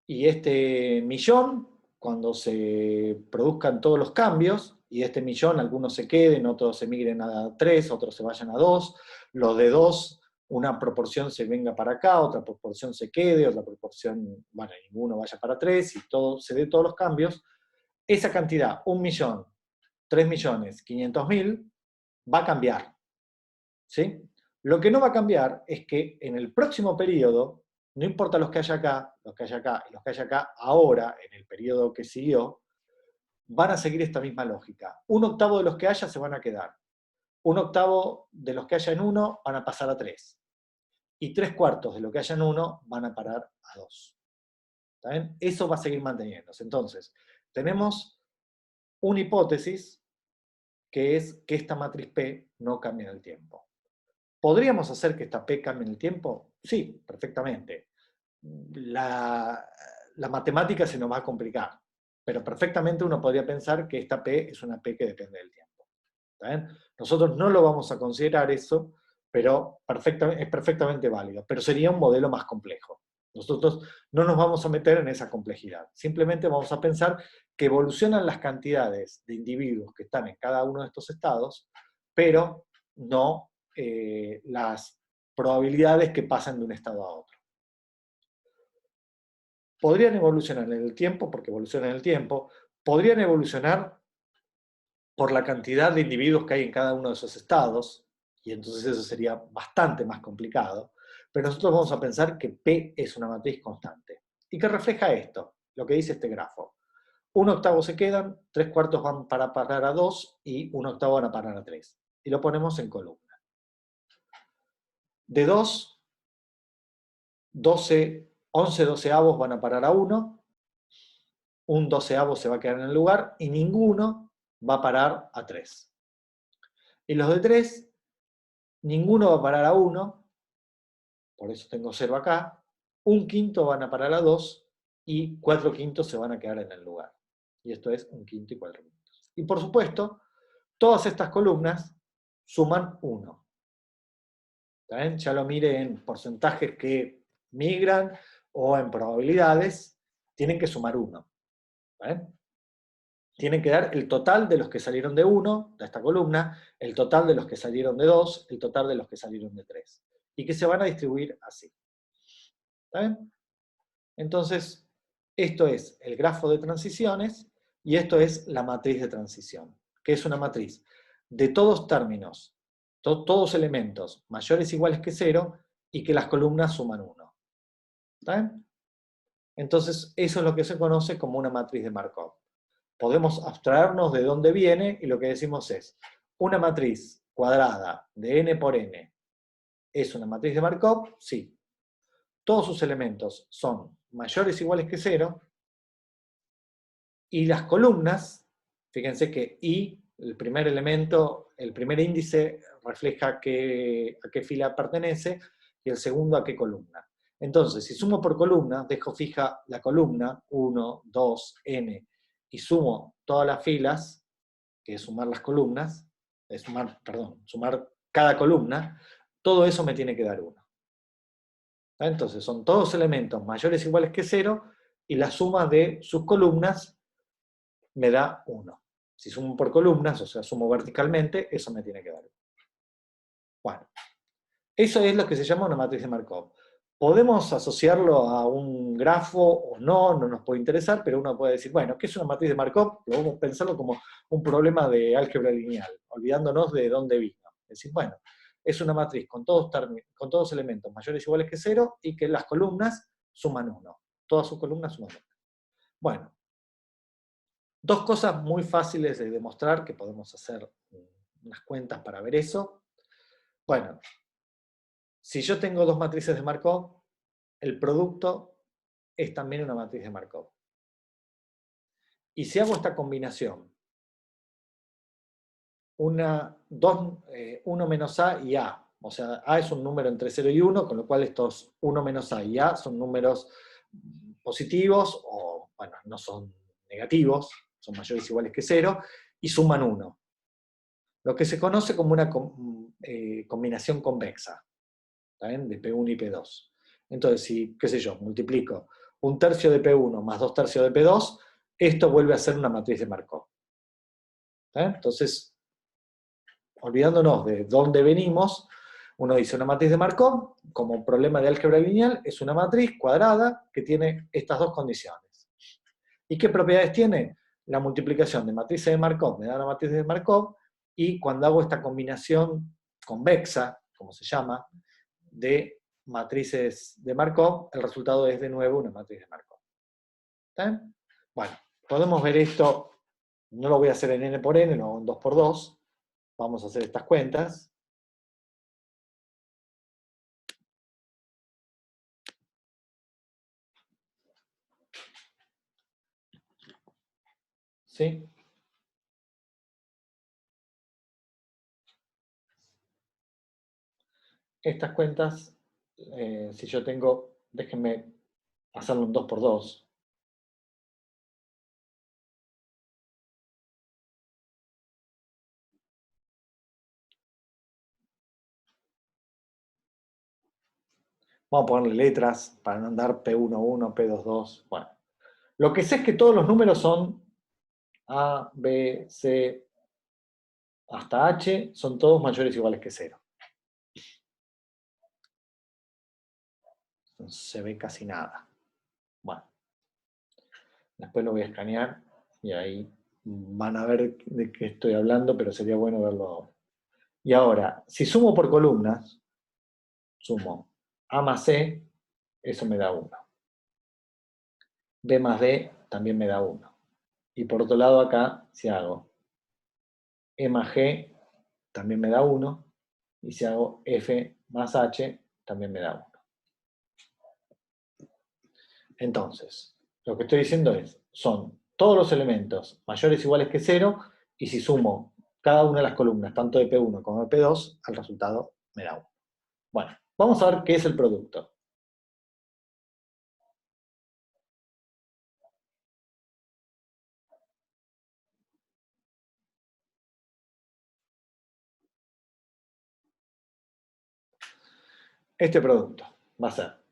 y este millón, cuando se produzcan todos los cambios, y de este millón algunos se queden, otros se migren a 3, otros se vayan a 2, los de 2, una proporción se venga para acá, otra proporción se quede, otra proporción, bueno, ninguno vaya para 3, y todo, se dé todos los cambios, esa cantidad, 1 millón, 3 millones, 500.000, va a cambiar. ¿Sí? Lo que no va a cambiar es que en el próximo periodo, no importa los que haya acá, los que haya acá y los que haya acá, ahora, en el periodo que siguió, van a seguir esta misma lógica. 1/8 de los que haya se van a quedar. 1/8 de los que haya en 1 van a pasar a 3. Y 3/4 de los que haya en 1 van a parar a 2. ¿Está bien? Eso va a seguir manteniéndose. Entonces, tenemos una hipótesis que es que esta matriz P no cambia en el tiempo. ¿Podríamos hacer que esta P cambie en el tiempo? Sí, perfectamente. La matemática se nos va a complicar, pero perfectamente uno podría pensar que esta P es una P que depende del tiempo. ¿Está bien? Nosotros no lo vamos a considerar eso, pero es perfectamente válido, pero sería un modelo más complejo. Nosotros no nos vamos a meter en esa complejidad, simplemente vamos a pensar que evolucionan las cantidades de individuos que están en cada uno de estos estados, pero no las probabilidades que pasan de un estado a otro. Podrían evolucionar en el tiempo, porque evolucionan en el tiempo, podrían evolucionar por la cantidad de individuos que hay en cada uno de esos estados, y entonces eso sería bastante más complicado, pero nosotros vamos a pensar que P es una matriz constante. ¿Y qué refleja esto? Lo que dice este grafo. 1/8 se quedan, 3/4 van para parar a 2 y 1/8 van a parar a 3. Y lo ponemos en columna. De 2, 11 doceavos van a parar a 1, un doceavo se va a quedar en el lugar y ninguno va a parar a 3. Y los de 3, ninguno va a parar a 1, por eso tengo 0 acá, 1/5 van a parar a 2 y 4/5 se van a quedar en el lugar. Y esto es 1/5 y 4/5. Y por supuesto, todas estas columnas suman 1. ¿Está bien? Ya lo mire en porcentajes que migran o en probabilidades, tienen que sumar 1. ¿Está bien? Tienen que dar el total de los que salieron de 1, de esta columna, el total de los que salieron de 2, el total de los que salieron de 3. Y que se van a distribuir así. ¿Está bien? Entonces, esto es el grafo de transiciones y esto es la matriz de transición, que es una matriz de todos términos, todos elementos mayores o iguales que 0 y que las columnas suman 1. ¿Está bien? Entonces, eso es lo que se conoce como una matriz de Markov. Podemos abstraernos de dónde viene y lo que decimos es, una matriz cuadrada de n por n es una matriz de Markov, sí. Todos sus elementos son mayores o iguales que 0 y las columnas, fíjense que I, el primer elemento, el primer índice refleja a qué fila pertenece y el segundo a qué columna. Entonces, si sumo por columna, dejo fija la columna 1, 2, n, y sumo todas las filas, que es sumar las columnas, sumar cada columna, todo eso me tiene que dar 1. Entonces, son todos elementos mayores o iguales que 0, y la suma de sus columnas me da 1. Si sumo por columnas, o sea, sumo verticalmente, eso me tiene que dar 1. Bueno, eso es lo que se llama una matriz de Markov. Podemos asociarlo a un grafo o no, no nos puede interesar, pero uno puede decir, bueno, ¿qué es una matriz de Markov? Podemos pensarlo como un problema de álgebra lineal, olvidándonos de dónde vino. Es decir, bueno, es una matriz con todos elementos mayores o iguales que 0 y que las columnas suman 1. Todas sus columnas suman 1. Bueno, dos cosas muy fáciles de demostrar, que podemos hacer unas cuentas para ver eso. Bueno, si yo tengo dos matrices de Markov, el producto es también una matriz de Markov. Y si hago esta combinación, 1 menos A y A, o sea, A es un número entre 0 y 1, con lo cual estos 1 menos A y A son números positivos, o bueno, no son negativos, son mayores o iguales que 0, y suman 1. Lo que se conoce como una combinación convexa, ¿saben? De P1 y P2. Entonces, si, qué sé yo, multiplico 1/3 de P1 más 2/3 de P2, esto vuelve a ser una matriz de Markov. Entonces, olvidándonos de dónde venimos, uno dice una matriz de Markov, como problema de álgebra lineal, es una matriz cuadrada que tiene estas dos condiciones. ¿Y qué propiedades tiene? La multiplicación de matrices de Markov me da una matriz de Markov, y cuando hago esta combinación convexa, como se llama, de matrices de Markov, el resultado es de nuevo una matriz de Markov. ¿Está bien? Bueno, podemos ver esto, no lo voy a hacer en n por n, no en 2 por 2, vamos a hacer estas cuentas. ¿Sí? Estas cuentas, si yo tengo, déjenme hacerlo en 2 por 2. Vamos a ponerle letras para no andar P11, P22. Bueno, lo que sé es que todos los números son A, B, C, hasta H, son todos mayores o iguales que 0. No se ve casi nada. Bueno, después lo voy a escanear y ahí van a ver de qué estoy hablando, pero sería bueno verlo ahora. Y ahora, si sumo por columnas, sumo A más C, eso me da 1. B más D también me da 1. Y por otro lado acá, si hago E más G, también me da 1. Y si hago F más H, también me da 1. Entonces, lo que estoy diciendo es, son todos los elementos mayores o iguales que 0, y si sumo cada una de las columnas, tanto de P1 como de P2, el resultado me da 1. Bueno, vamos a ver qué es el producto. Este producto va a ser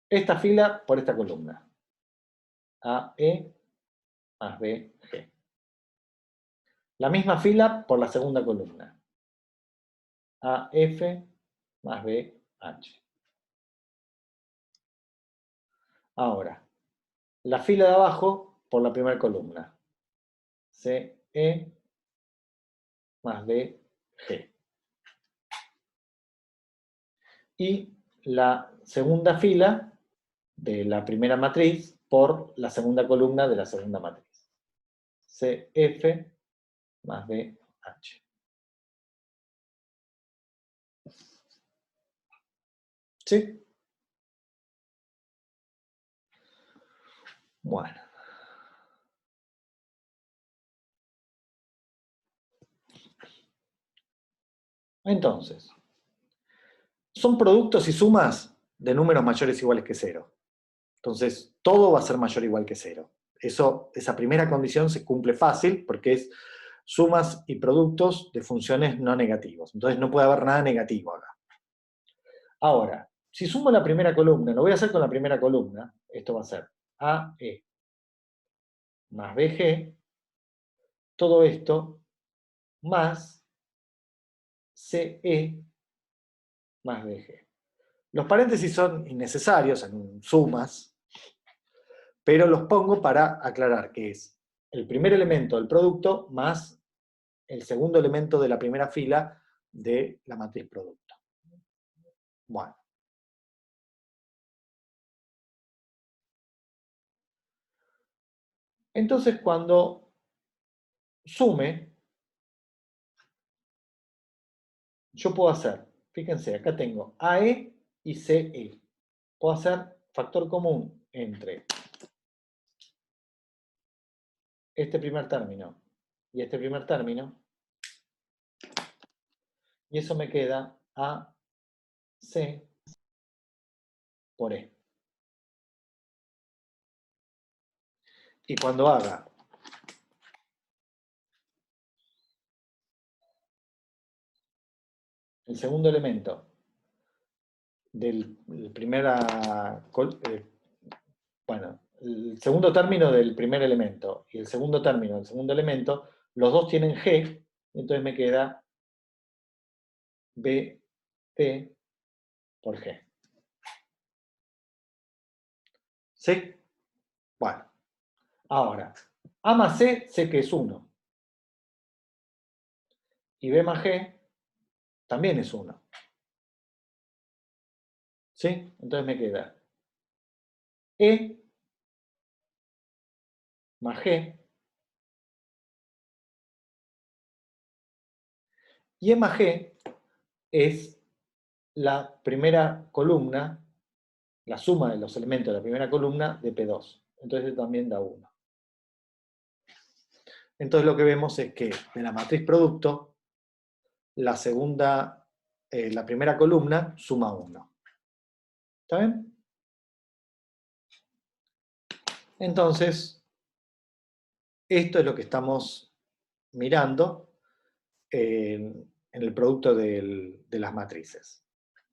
esta fila por esta columna. AE más BG. La misma fila por la segunda columna. AF más BH. Ahora, la fila de abajo por la primera columna. CE más DG. Y la segunda fila de la primera matriz por la segunda columna de la segunda matriz. CF más BH. ¿Sí? Bueno. Entonces, son productos y sumas de números mayores o iguales que 0. Entonces, todo va a ser mayor o igual que 0. Esa primera condición se cumple fácil porque es sumas y productos de funciones no negativos. Entonces, no puede haber nada negativo acá. Ahora, si sumo la primera columna, lo voy a hacer con la primera columna, esto va a ser AE más BG, todo esto más CE más BG. Los paréntesis son innecesarios en sumas, pero los pongo para aclarar que es el primer elemento del producto más el segundo elemento de la primera fila de la matriz producto. Bueno. Entonces, cuando sume, yo puedo hacer, fíjense, acá tengo AE y CE. Puedo hacer factor común entre este primer término y este primer término, y eso me queda AC por E. Y cuando haga el segundo elemento del primera, bueno, el segundo término del primer elemento y el segundo término del segundo elemento, los dos tienen G, entonces me queda BT por G. ¿Sí? Bueno, ahora, A más C sé que es 1. Y B más G también es 1. ¿Sí? Entonces me queda E más G. Y E más G es la primera columna, la suma de los elementos de la primera columna de P2. Entonces también da 1. Entonces lo que vemos es que de la matriz producto, la segunda, la primera columna suma 1. ¿Está bien? Entonces, esto es lo que estamos mirando en el producto de las matrices.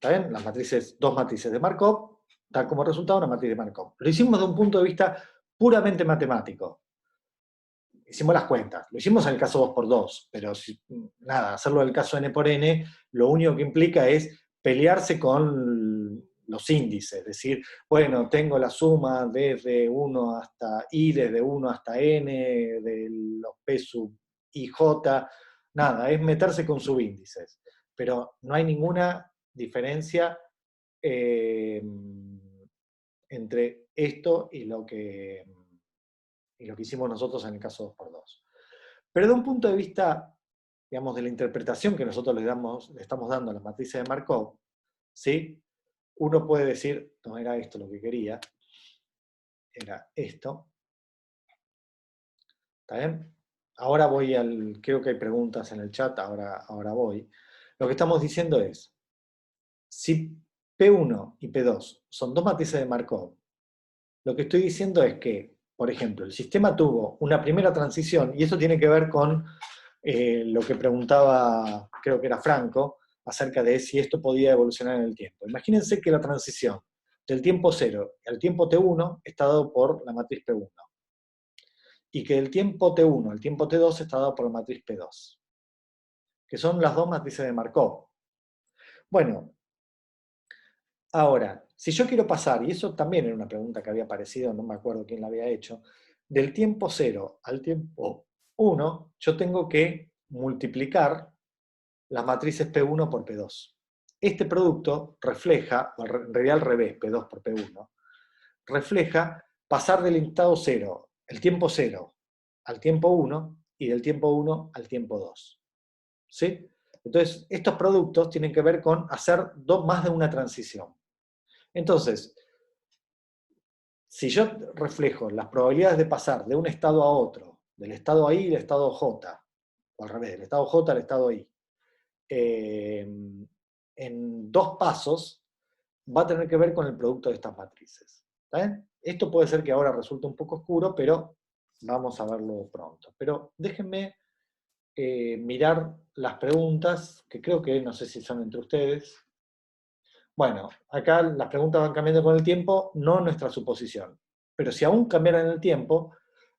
¿Está bien? Las matrices, dos matrices de Markov, dan como resultado una matriz de Markov. Lo hicimos de un punto de vista puramente matemático. Hicimos las cuentas. Lo hicimos en el caso 2 por 2, pero nada, hacerlo en el caso n por n, lo único que implica es pelearse con los índices, es decir, bueno, tengo la suma desde 1 hasta i, desde 1 hasta n, de los p sub i, j, nada, es meterse con subíndices, pero no hay ninguna diferencia eh, entre esto y lo que hicimos nosotros en el caso 2 por 2. Pero de un punto de vista, digamos, de la interpretación que nosotros le estamos dando a las matrices de Markov, ¿sí? Uno puede decir, no era esto lo que quería, era esto. ¿Está bien? Ahora voy creo que hay preguntas en el chat, ahora voy. Lo que estamos diciendo es, si P1 y P2 son dos matrices de Markov, lo que estoy diciendo es que, por ejemplo, el sistema tuvo una primera transición, y eso tiene que ver con lo que preguntaba, creo que era Franco, acerca de si esto podía evolucionar en el tiempo. Imagínense que la transición del tiempo 0 al tiempo T1 está dado por la matriz P1, y que del tiempo T1 al tiempo T2 está dado por la matriz P2, que son las dos matrices de Markov. Bueno, ahora, si yo quiero pasar, y eso también era una pregunta que había aparecido, no me acuerdo quién la había hecho, del tiempo 0 al tiempo 1, yo tengo que multiplicar las matrices P1 por P2. Este producto refleja, o en realidad al revés, P2 por P1, refleja pasar del estado 0, el tiempo 0, al tiempo 1, y del tiempo 1 al tiempo 2. ¿Sí? Entonces, estos productos tienen que ver con hacer más de una transición. Entonces, si yo reflejo las probabilidades de pasar de un estado a otro, del estado A y del estado J, o al revés, del estado J al estado I, en dos pasos, va a tener que ver con el producto de estas matrices. ¿Está bien? Esto puede ser que ahora resulte un poco oscuro, pero vamos a verlo pronto. Pero déjenme mirar las preguntas, que creo que no sé si son entre ustedes. Bueno, acá las preguntas van cambiando con el tiempo, no nuestra suposición. Pero si aún cambiaran en el tiempo,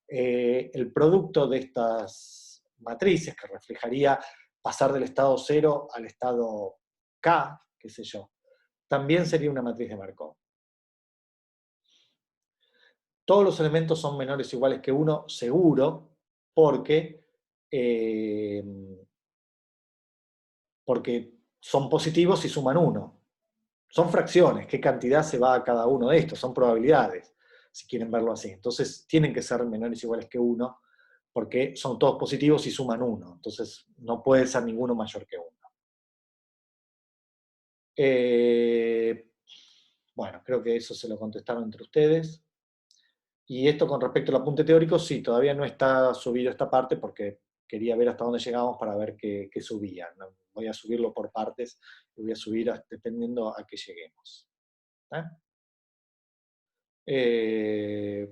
el producto de estas matrices, que reflejaría pasar del estado 0 al estado K, qué sé yo, también sería una matriz de Markov. Todos los elementos son menores o iguales que 1, seguro, eh, porque son positivos y suman 1. Son fracciones, qué cantidad se va a cada uno de estos, son probabilidades, si quieren verlo así. Entonces tienen que ser menores o iguales que 1, porque son todos positivos y suman 1. Entonces no puede ser ninguno mayor que 1. Bueno, creo que eso se lo contestaron entre ustedes. Y esto con respecto al apunte teórico, sí, todavía no está subido esta parte porque quería ver hasta dónde llegamos para ver qué subía. ¿No? Voy a subirlo por partes y voy a subir dependiendo a qué lleguemos.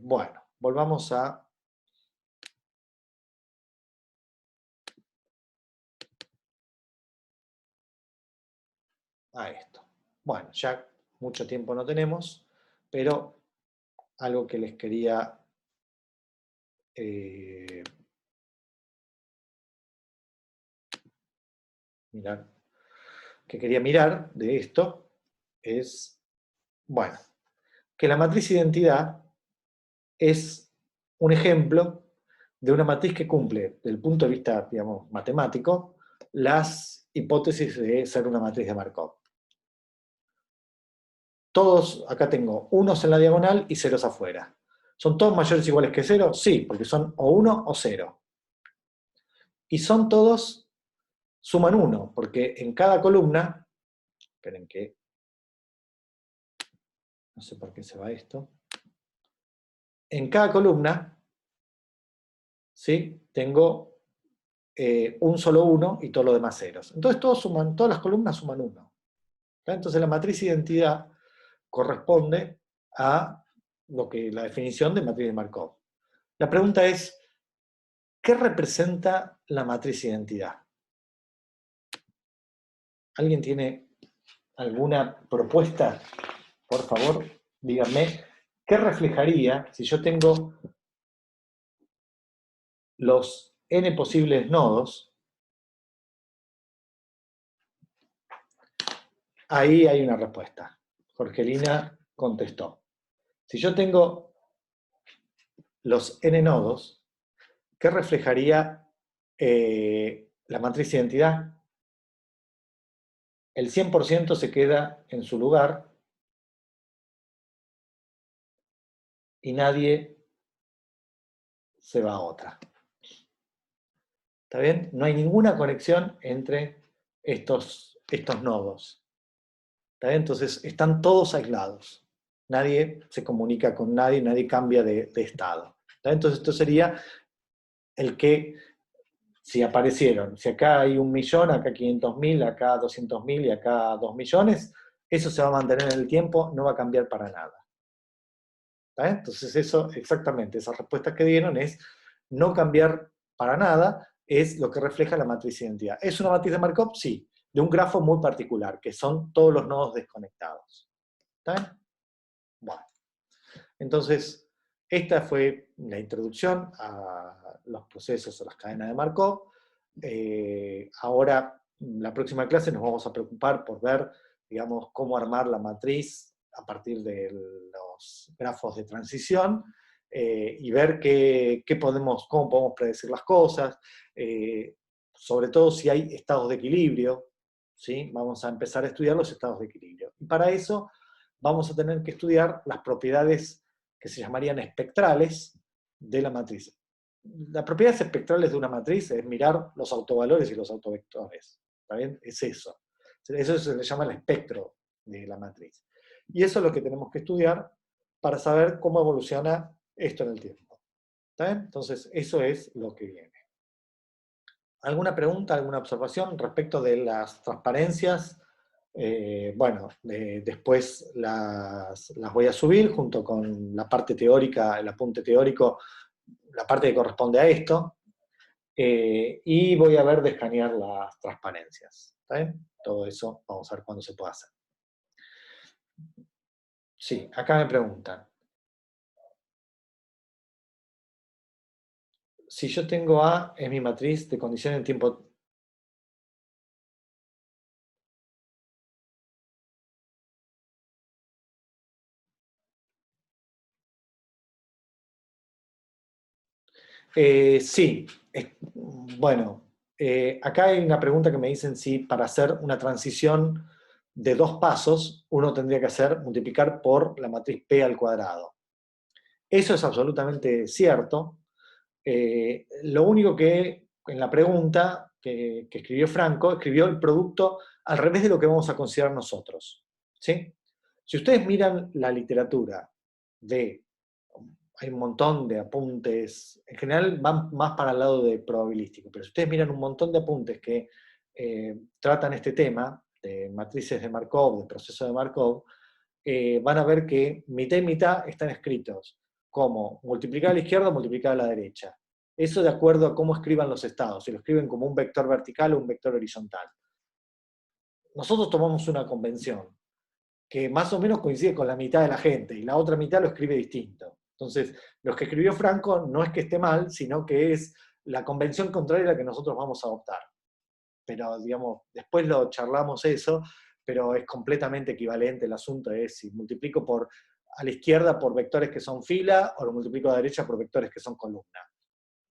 Bueno, volvamos a esto. Bueno, ya mucho tiempo no tenemos, pero algo que les quería mirar, de esto es, bueno, que la matriz identidad es un ejemplo de una matriz que cumple, desde el punto de vista, digamos, matemático, las hipótesis de ser una matriz de Markov. Todos, acá tengo unos en la diagonal y ceros afuera. ¿Son todos mayores o iguales que 0? Sí, porque son o 1 o 0. Y son todos, suman 1, porque en cada columna, esperen que, no sé por qué se va esto, en cada columna, ¿sí? Tengo un solo 1 y todo lo demás ceros. Entonces todas las columnas suman 1. Entonces la matriz identidad corresponde a la definición de matriz de Markov. La pregunta es, ¿qué representa la matriz identidad? ¿Alguien tiene alguna propuesta, por favor, díganme, ¿qué reflejaría si yo tengo los n posibles nodos? Ahí hay una respuesta. Jorgelina contestó. Si yo tengo los n nodos, ¿qué reflejaría la matriz de identidad? El 100% se queda en su lugar y nadie se va a otra. ¿Está bien? No hay ninguna conexión entre estos nodos. ¿Está bien? Entonces están todos aislados. Nadie se comunica con nadie, nadie cambia de estado. ¿Está bien? Entonces esto sería el que, si aparecieron, si acá hay 1.000.000, acá 500.000, acá 200.000 y acá 2 millones, eso se va a mantener en el tiempo, no va a cambiar para nada. ¿Está bien? Entonces eso, exactamente, esa respuesta que dieron es no cambiar para nada, es lo que refleja la matriz de identidad. ¿Es una matriz de Markov? Sí, de un grafo muy particular, que son todos los nodos desconectados. ¿Está bien? Bueno, entonces, esta fue la introducción a los procesos o las cadenas de Markov. Ahora, la próxima clase nos vamos a preocupar por ver, digamos, cómo armar la matriz a partir de los grafos de transición y ver cómo podemos predecir las cosas, sobre todo si hay estados de equilibrio, ¿sí? Vamos a empezar a estudiar los estados de equilibrio. Y para eso vamos a tener que estudiar las propiedades que se llamarían espectrales de la matriz. Las propiedades espectrales de una matriz es mirar los autovalores y los autovectores. ¿Está bien? Es eso. Eso se le llama el espectro de la matriz. Y eso es lo que tenemos que estudiar para saber cómo evoluciona esto en el tiempo. ¿Está bien? Entonces, eso es lo que viene. ¿Alguna pregunta, alguna observación respecto de las transparencias? Bueno, después las voy a subir junto con la parte teórica, el apunte teórico, la parte que corresponde a esto, y voy a ver de escanear las transparencias. ¿Está bien? Todo eso vamos a ver cuándo se puede hacer. Sí, acá me preguntan. Si yo tengo A, es mi matriz de condición en tiempo. Sí, bueno, acá hay una pregunta que me dicen si para hacer una transición de 2 pasos uno tendría que hacer multiplicar por la matriz P al cuadrado. Eso es absolutamente cierto. Lo único que en la pregunta que escribió Franco, escribió el producto al revés de lo que vamos a considerar nosotros. ¿Sí? Si ustedes miran la literatura de hay un montón de apuntes, en general van más para el lado de probabilístico, pero si ustedes miran un montón de apuntes que tratan este tema, de matrices de Markov, de proceso de Markov, van a ver que mitad y mitad están escritos como multiplicar a la izquierda o multiplicar a la derecha. Eso de acuerdo a cómo escriban los estados, si lo escriben como un vector vertical o un vector horizontal. Nosotros tomamos una convención que más o menos coincide con la mitad de la gente, y la otra mitad lo escribe distinto. Entonces, lo que escribió Franco no es que esté mal, sino que es la convención contraria a la que nosotros vamos a adoptar. Pero, digamos, después lo charlamos eso, pero es completamente equivalente. El asunto es si multiplico a la izquierda por vectores que son fila, o lo multiplico a la derecha por vectores que son columna.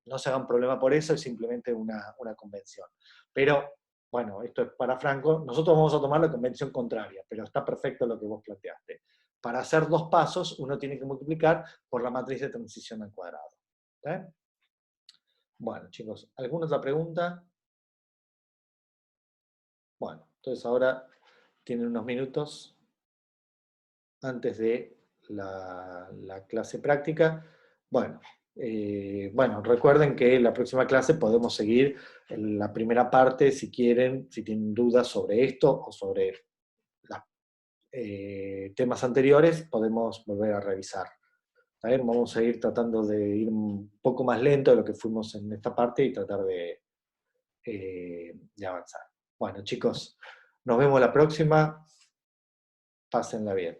No se hagan problema por eso, es simplemente una convención. Pero, bueno, esto es para Franco. Nosotros vamos a tomar la convención contraria, pero está perfecto lo que vos planteaste. Para hacer 2 pasos, uno tiene que multiplicar por la matriz de transición al cuadrado. ¿Está bien? Bueno, chicos, ¿alguna otra pregunta? Bueno, entonces ahora tienen unos minutos antes de la clase práctica. Bueno, bueno, recuerden que en la próxima clase podemos seguir en la primera parte si quieren, si tienen dudas sobre esto o sobre los temas anteriores, podemos volver a revisar. ¿Está bien? Vamos a ir tratando de ir un poco más lento de lo que fuimos en esta parte y tratar de avanzar. Bueno, chicos, nos vemos la próxima. Pásenla bien.